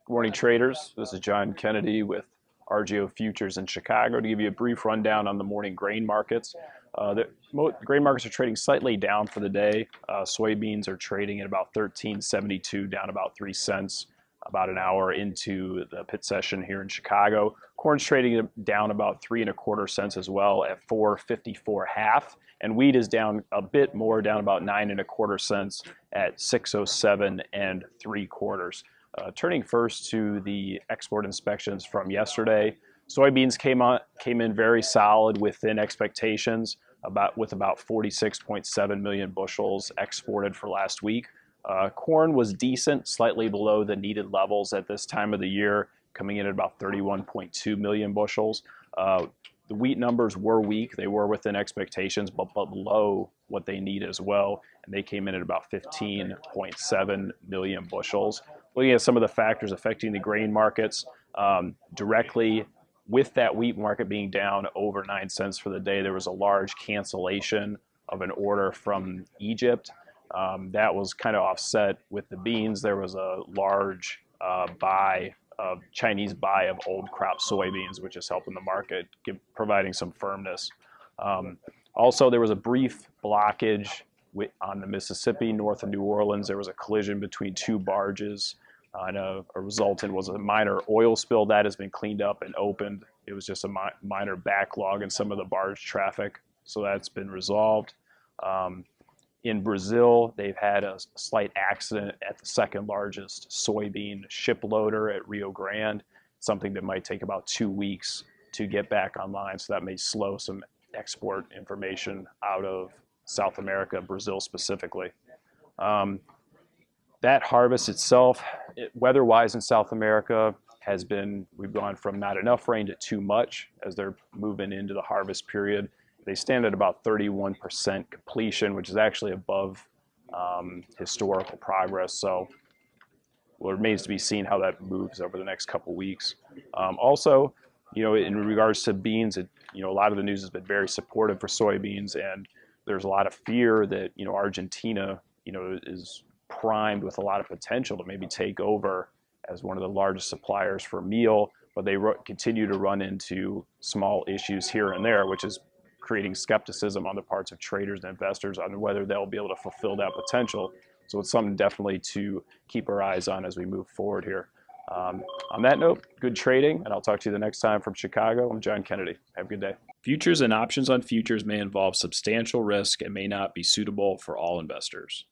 Good morning, traders. This is John Kennedy with RGO Futures in Chicago to give you a brief rundown on the morning grain markets. The grain markets are trading slightly down for the day. Soybeans are trading at about 13.72, down about 3 cents, about an hour into the pit session here in Chicago. Corn's trading down about 3.25 cents as well at 4.54 half. And wheat is down a bit more, down about 9.25 cents at 6.07 3/4. Turning first to the export inspections from yesterday, soybeans came in very solid within expectations, with about 46.7 million bushels exported for last week. Corn was decent, slightly below the needed levels at this time of the year, coming in at about 31.2 million bushels. The wheat numbers were weak. They were within expectations, but below what they need as well, and they came in at about 15.7 million bushels. Looking at some of the factors affecting the grain markets, directly with that wheat market being down over 9 cents for the day, there was a large cancellation of an order from Egypt. That was kind of offset with the beans. There was a large Chinese buy of old crop soybeans, which is helping the market, providing some firmness. Also, there was a brief blockage on the Mississippi north of New Orleans. There was a collision between two barges, and a resultant was a minor oil spill that has been cleaned up and opened. It was just a minor backlog in some of the barge traffic, so that's been resolved. In Brazil, they've had a slight accident at the second largest soybean ship loader at Rio Grande, something that might take about 2 weeks to get back online, so that may slow some export information out of South America, Brazil specifically. That harvest itself, weather-wise in South America, we've gone from not enough rain to too much as they're moving into the harvest period. They stand at about 31% completion, which is actually above historical progress. So it remains to be seen how that moves over the next couple weeks. Also, in regards to beans, a lot of the news has been very supportive for soybeans, and there's a lot of fear that Argentina is primed with a lot of potential to maybe take over as one of the largest suppliers for meal, but they continue to run into small issues here and there, which is creating skepticism on the parts of traders and investors on whether they'll be able to fulfill that potential. So it's something definitely to keep our eyes on as we move forward here. On that note, good trading, and I'll talk to you the next time from Chicago. I'm John Kennedy. Have a good day. Futures and options on futures may involve substantial risk and may not be suitable for all investors.